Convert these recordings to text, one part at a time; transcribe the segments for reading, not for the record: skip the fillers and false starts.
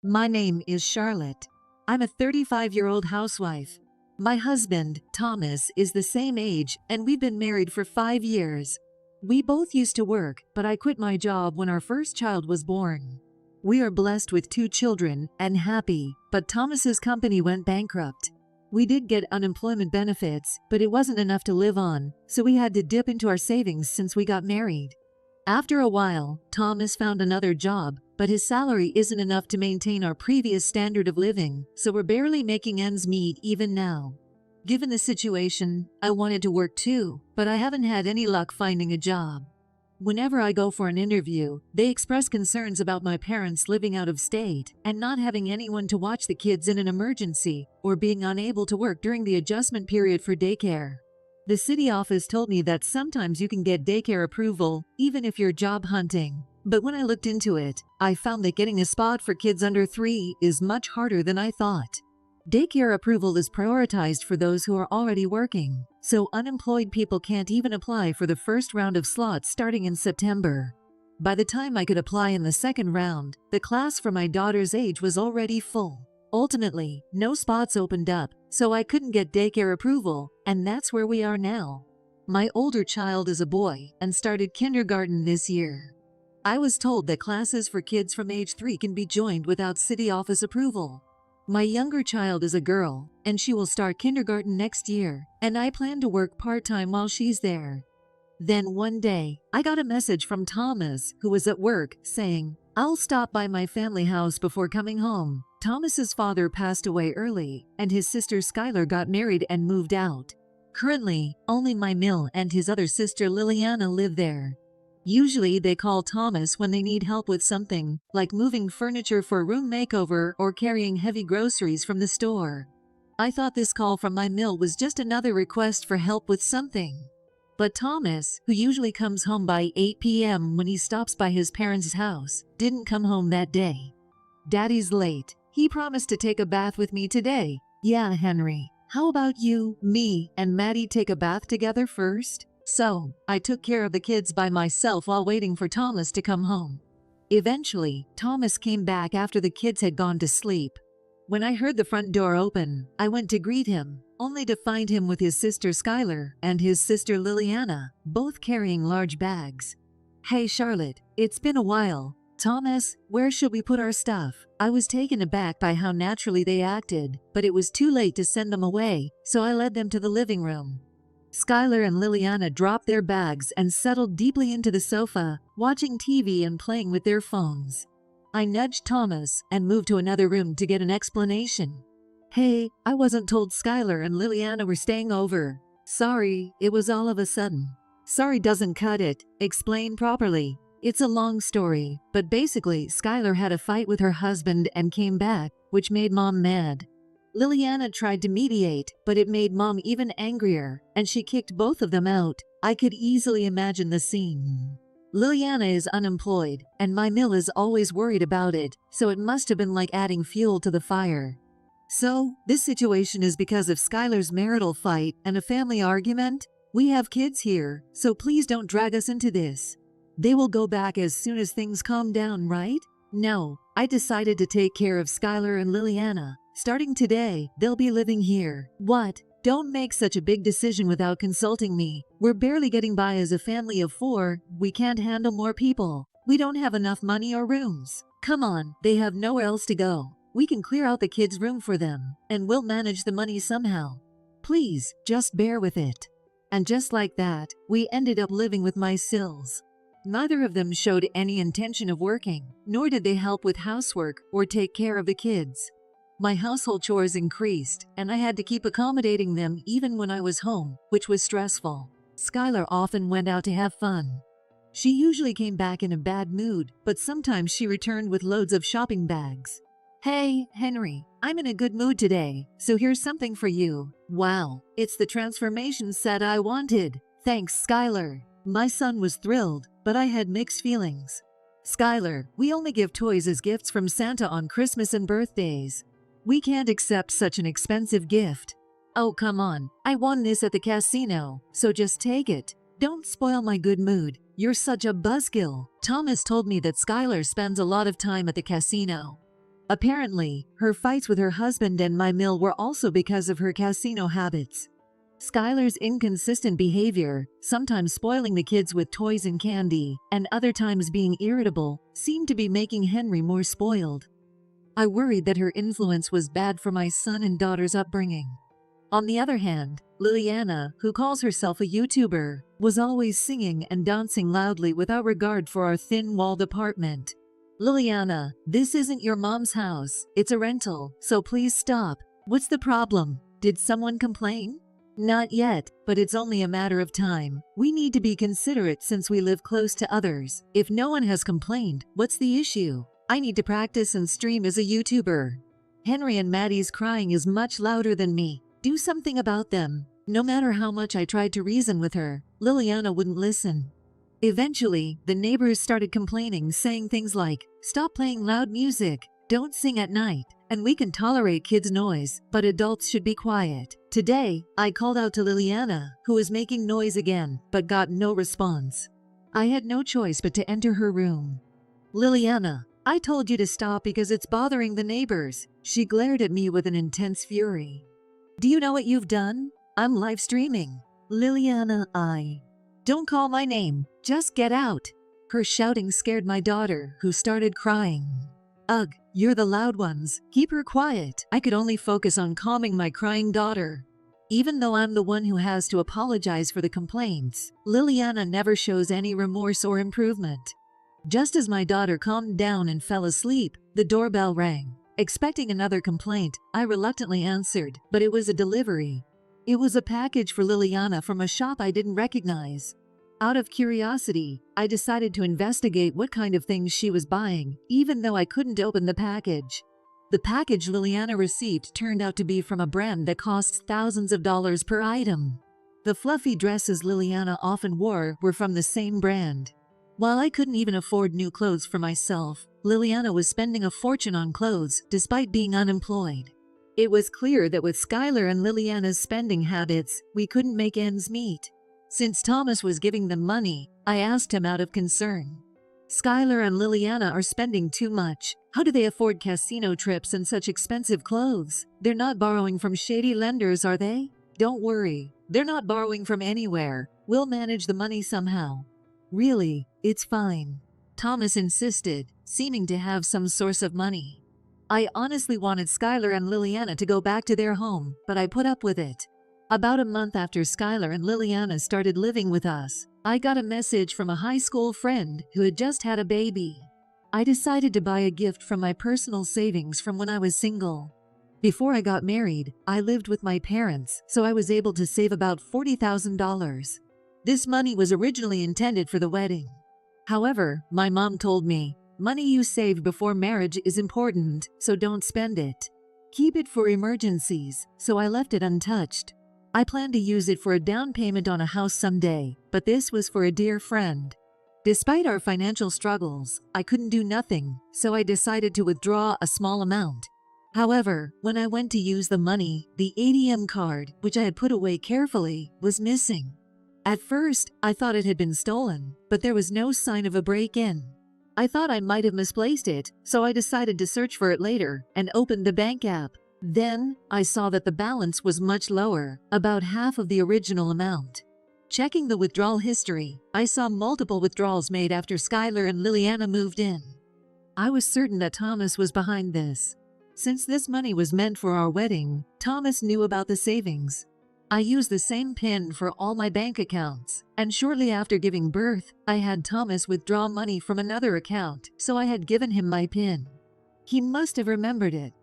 My name is Charlotte. I'm a 35-year-old housewife. My husband, Thomas, is the same age, and we've been married for 5 years. We both used to work, but I quit my job when our first child was born. We are blessed with 2 children and happy, but Thomas's company went bankrupt. We did get unemployment benefits, but it wasn't enough to live on, so we had to dip into our savings since we got married. After a while, Thomas found another job, but his salary isn't enough to maintain our previous standard of living, so we're barely making ends meet even now. Given the situation, I wanted to work too, but I haven't had any luck finding a job. Whenever I go for an interview, they express concerns about my parents living out of state and not having anyone to watch the kids in an emergency or being unable to work during the adjustment period for daycare. The city office told me that sometimes you can get daycare approval even if you're job hunting, but when I looked into it, I found that getting a spot for kids under 3 is much harder than I thought. Daycare approval is prioritized for those who are already working, so unemployed people can't even apply for the first round of slots starting in September. By the time I could apply in the second round, the class for my daughter's age was already full. Ultimately, no spots opened up, so I couldn't get daycare approval, and that's where we are now. My older child is a boy and started kindergarten this year. I was told that classes for kids from age 3 can be joined without city office approval. My younger child is a girl, and she will start kindergarten next year, and I plan to work part-time while she's there. Then one day, I got a message from Thomas, who was at work, saying, "I'll stop by my family house before coming home." Thomas's father passed away early, and his sister Skylar got married and moved out. Currently, only my Mill and his other sister Liliana live there. Usually they call Thomas when they need help with something, like moving furniture for a room makeover or carrying heavy groceries from the store. I thought this call from my Mill was just another request for help with something. But Thomas, who usually comes home by 8 p.m. when he stops by his parents' house, didn't come home that day. "Daddy's late. He promised to take a bath with me today." "Yeah, Henry. How about you, me, and Maddie take a bath together first?" So, I took care of the kids by myself while waiting for Thomas to come home. Eventually, Thomas came back after the kids had gone to sleep. When I heard the front door open, I went to greet him, only to find him with his sister Skylar and his sister Liliana, both carrying large bags. "Hey Charlotte, it's been a while. Thomas, where should we put our stuff?" I was taken aback by how naturally they acted, but it was too late to send them away, so I led them to the living room. Skylar and Liliana dropped their bags and settled deeply into the sofa, watching TV and playing with their phones. I nudged Thomas and moved to another room to get an explanation. "Hey, I wasn't told Skylar and Liliana were staying over. Sorry, it was all of a sudden." "Sorry doesn't cut it. Explain properly." "It's a long story, but basically Skylar had a fight with her husband and came back, which made Mom mad. Liliana tried to mediate, but it made Mom even angrier, and she kicked both of them out. I could easily imagine the scene. Liliana is unemployed, and my Mill is always worried about it, so it must have been like adding fuel to the fire. So, this situation is because of Skylar's marital fight and a family argument? We have kids here, so please don't drag us into this. They will go back as soon as things calm down, right?" "No, I decided to take care of Skylar and Liliana. Starting today, they'll be living here." "What? Don't make such a big decision without consulting me. We're barely getting by as a family of 4. We can't handle more people. We don't have enough money or rooms. Come on, they have nowhere else to go. We can clear out the kids' room for them, and we'll manage the money somehow. Please, just bear with it." And just like that, we ended up living with my Sills. Neither of them showed any intention of working, nor did they help with housework or take care of the kids. My household chores increased, and I had to keep accommodating them even when I was home, which was stressful. Skylar often went out to have fun. She usually came back in a bad mood, but sometimes she returned with loads of shopping bags. "Hey, Henry, I'm in a good mood today, so here's something for you." "Wow, it's the transformation set I wanted. Thanks, Skylar." My son was thrilled, but I had mixed feelings. "Skylar, we only give toys as gifts from Santa on Christmas and birthdays. We can't accept such an expensive gift." "Oh, come on. I won this at the casino, so just take it. Don't spoil my good mood. You're such a buzzkill." Thomas told me that Skylar spends a lot of time at the casino. Apparently, her fights with her husband and my mill were also because of her casino habits. Skylar's inconsistent behavior, sometimes spoiling the kids with toys and candy, and other times being irritable, seemed to be making Henry more spoiled. I worried that her influence was bad for my son and daughter's upbringing. On the other hand, Liliana, who calls herself a YouTuber, was always singing and dancing loudly without regard for our thin-walled apartment. "Liliana, this isn't your mom's house, it's a rental, so please stop. What's the problem? Did someone complain?" "Not yet, but it's only a matter of time. We need to be considerate since we live close to others. If no one has complained, what's the issue? I need to practice and stream as a YouTuber." Henry and Maddie's crying is much louder than me. Do something about them. No matter how much I tried to reason with her, Liliana wouldn't listen. Eventually, the neighbors started complaining, saying things like, "Stop playing loud music, don't sing at night, and we can tolerate kids' noise, but adults should be quiet." Today, I called out to Liliana, who was making noise again, but got no response. I had no choice but to enter her room. "Liliana, I told you to stop because it's bothering the neighbors." She glared at me with an intense fury. "Do you know what you've done? I'm live streaming." "Liliana, Don't call my name, just get out." Her shouting scared my daughter, who started crying. "Ugh, you're the loud ones. Keep her quiet." I could only focus on calming my crying daughter. Even though I'm the one who has to apologize for the complaints, Liliana never shows any remorse or improvement. Just as my daughter calmed down and fell asleep, the doorbell rang. Expecting another complaint, I reluctantly answered, but it was a delivery. It was a package for Liliana from a shop I didn't recognize. Out of curiosity, I decided to investigate what kind of things she was buying, even though I couldn't open the package. The package Liliana received turned out to be from a brand that costs thousands of dollars per item. The fluffy dresses Liliana often wore were from the same brand. While I couldn't even afford new clothes for myself, Liliana was spending a fortune on clothes despite being unemployed. It was clear that with Skylar and Liliana's spending habits, we couldn't make ends meet. Since Thomas was giving them money, I asked him out of concern. "Skylar and Liliana are spending too much. How do they afford casino trips and such expensive clothes? They're not borrowing from shady lenders, are they?" "Don't worry, they're not borrowing from anywhere. We'll manage the money somehow." "Really, it's fine," Thomas insisted, seeming to have some source of money. I honestly wanted Skylar and Liliana to go back to their home, but I put up with it. About a month after Skylar and Liliana started living with us, I got a message from a high school friend who had just had a baby. I decided to buy a gift from my personal savings from when I was single. Before I got married, I lived with my parents, so I was able to save about $40,000. This money was originally intended for the wedding. However, my mom told me, "Money you saved before marriage is important, so don't spend it. Keep it for emergencies," so I left it untouched. I planned to use it for a down payment on a house someday, but this was for a dear friend. Despite our financial struggles, I couldn't do nothing, so I decided to withdraw a small amount. However, when I went to use the money, the ATM card, which I had put away carefully, was missing. At first, I thought it had been stolen, but there was no sign of a break-in. I thought I might have misplaced it, so I decided to search for it later and opened the bank app. Then, I saw that the balance was much lower, about half of the original amount. Checking the withdrawal history, I saw multiple withdrawals made after Skylar and Liliana moved in. I was certain that Thomas was behind this. Since this money was meant for our wedding, Thomas knew about the savings. I used the same PIN for all my bank accounts, and shortly after giving birth, I had Thomas withdraw money from another account, so I had given him my PIN. He must have remembered it.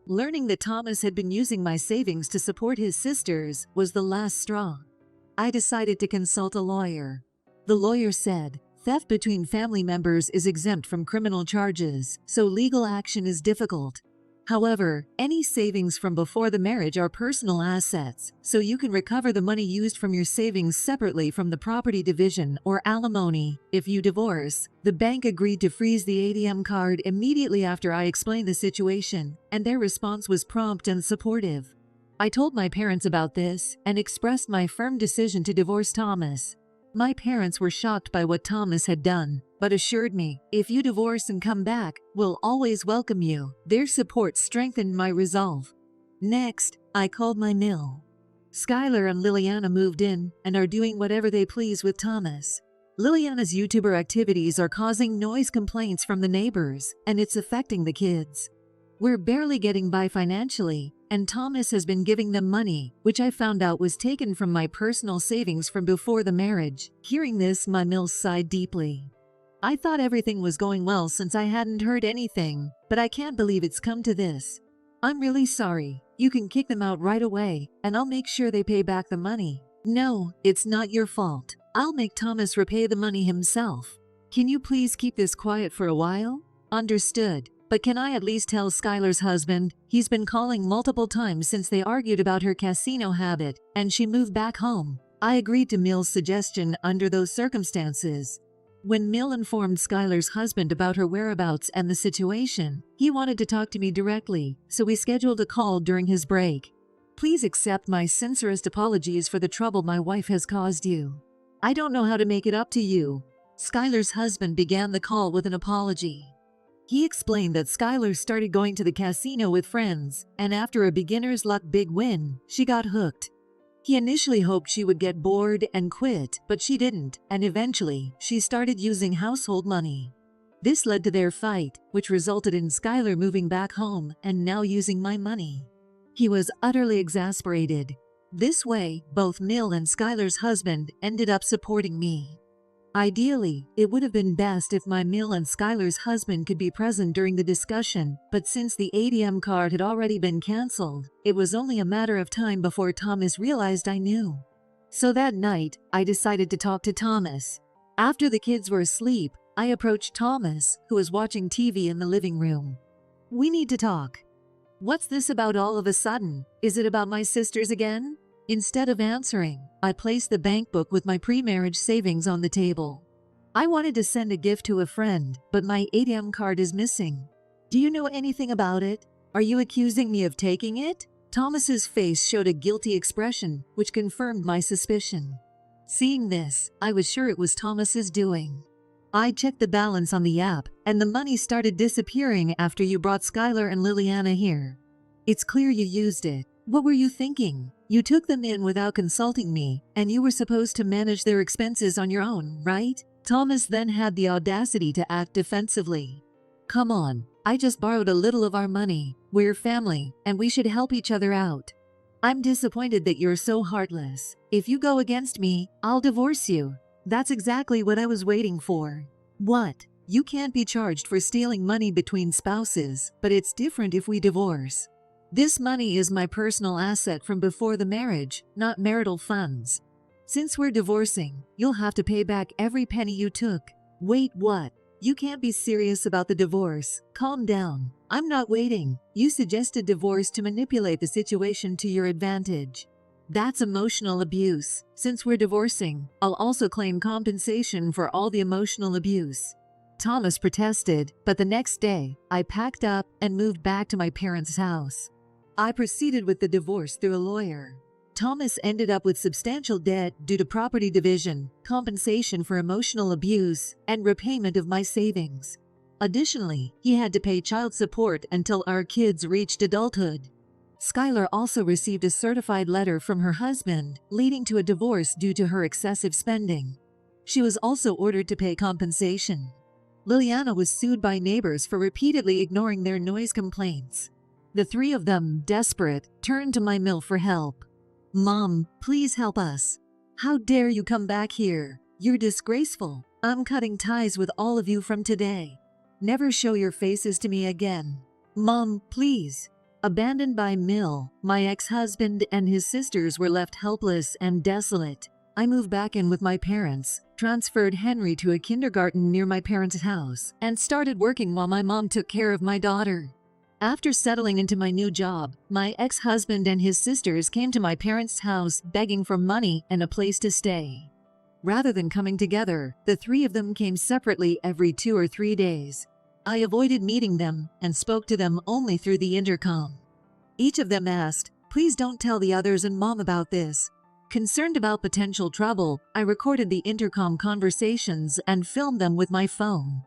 Learning that Thomas had been using my savings to support his sisters was the last straw. I decided to consult a lawyer. The lawyer said, theft between family members is exempt from criminal charges, so legal action is difficult. However, any savings from before the marriage are personal assets, so you can recover the money used from your savings separately from the property division or alimony if you divorce. The bank agreed to freeze the ATM card immediately after I explained the situation, and their response was prompt and supportive. I told my parents about this and expressed my firm decision to divorce Thomas. My parents were shocked by what Thomas had done, but assured me, if you divorce and come back, we'll always welcome you. Their support strengthened my resolve. Next, I called my mill. Skylar and Liliana moved in and are doing whatever they please with Thomas. Liliana's YouTuber activities are causing noise complaints from the neighbors, and it's affecting the kids. We're barely getting by financially, and Thomas has been giving them money, which I found out was taken from my personal savings from before the marriage. Hearing this, my mill sighed deeply. I thought everything was going well since I hadn't heard anything, but I can't believe it's come to this. I'm really sorry. You can kick them out right away, and I'll make sure they pay back the money. No, it's not your fault. I'll make Thomas repay the money himself. Can you please keep this quiet for a while? Understood. But can I at least tell Skylar's husband? He's been calling multiple times since they argued about her casino habit, and she moved back home. I agreed to Mill's suggestion under those circumstances. When Mill informed Skylar's husband about her whereabouts and the situation, he wanted to talk to me directly, so we scheduled a call during his break. Please accept my sincerest apologies for the trouble my wife has caused you. I don't know how to make it up to you. Skylar's husband began the call with an apology. He explained that Skylar started going to the casino with friends, and after a beginner's luck big win, she got hooked. He initially hoped she would get bored and quit, but she didn't, and eventually, she started using household money. This led to their fight, which resulted in Skylar moving back home and now using my money. He was utterly exasperated. This way, both Mill and Skylar's husband ended up supporting me. Ideally, it would have been best if my Mill and Skylar's husband could be present during the discussion, but since the ATM card had already been canceled, it was only a matter of time before Thomas realized I knew. So that night, I decided to talk to Thomas. After the kids were asleep, I approached Thomas, who was watching TV in the living room. We need to talk. What's this about all of a sudden? Is it about my sisters again? Instead of answering, I placed the bank book with my pre-marriage savings on the table. I wanted to send a gift to a friend, but my ATM card is missing. Do you know anything about it? Are you accusing me of taking it? Thomas's face showed a guilty expression, which confirmed my suspicion. Seeing this, I was sure it was Thomas's doing. I checked the balance on the app, and the money started disappearing after you brought Skylar and Liliana here. It's clear you used it. What were you thinking? You took them in without consulting me, and you were supposed to manage their expenses on your own, right? Thomas then had the audacity to act defensively. Come on, I just borrowed a little of our money. We're family, and we should help each other out. I'm disappointed that you're so heartless. If you go against me, I'll divorce you. That's exactly what I was waiting for. What? You can't be charged for stealing money between spouses, but it's different if we divorce. This money is my personal asset from before the marriage, not marital funds. Since we're divorcing, you'll have to pay back every penny you took. Wait, what? You can't be serious about the divorce. Calm down. I'm not waiting. You suggested divorce to manipulate the situation to your advantage. That's emotional abuse. Since we're divorcing, I'll also claim compensation for all the emotional abuse. Thomas protested, but the next day, I packed up and moved back to my parents' house. I proceeded with the divorce through a lawyer. Thomas ended up with substantial debt due to property division, compensation for emotional abuse, and repayment of my savings. Additionally, he had to pay child support until our kids reached adulthood. Skylar also received a certified letter from her husband, leading to a divorce due to her excessive spending. She was also ordered to pay compensation. Liliana was sued by neighbors for repeatedly ignoring their noise complaints. The three of them, desperate, turned to my mill for help. Mom, please help us. How dare you come back here? You're disgraceful. I'm cutting ties with all of you from today. Never show your faces to me again. Mom, please. Abandoned by Mill, my ex-husband and his sisters were left helpless and desolate. I moved back in with my parents, transferred Henry to a kindergarten near my parents' house, and started working while my mom took care of my daughter. After settling into my new job, my ex-husband and his sisters came to my parents' house begging for money and a place to stay. Rather than coming together, the three of them came separately every 2 or 3 days. I avoided meeting them and spoke to them only through the intercom. Each of them asked, "Please don't tell the others and Mom about this." Concerned about potential trouble, I recorded the intercom conversations and filmed them with my phone.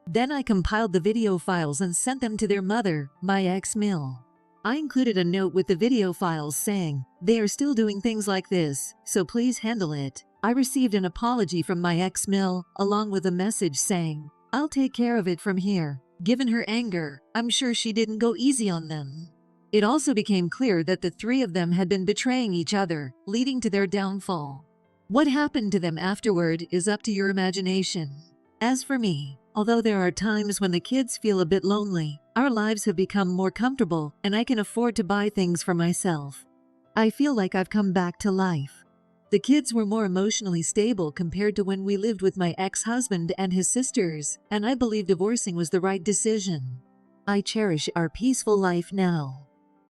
Then I compiled the video files and sent them to their mother, my ex-mill. I included a note with the video files saying, "They are still doing things like this, so please handle it." I received an apology from my ex-mill, along with a message saying, "I'll take care of it from here." Given her anger, I'm sure she didn't go easy on them. It also became clear that the three of them had been betraying each other, leading to their downfall. What happened to them afterward is up to your imagination. As for me, although there are times when the kids feel a bit lonely, our lives have become more comfortable and I can afford to buy things for myself. I feel like I've come back to life. The kids were more emotionally stable compared to when we lived with my ex-husband and his sisters, and I believe divorcing was the right decision. I cherish our peaceful life now.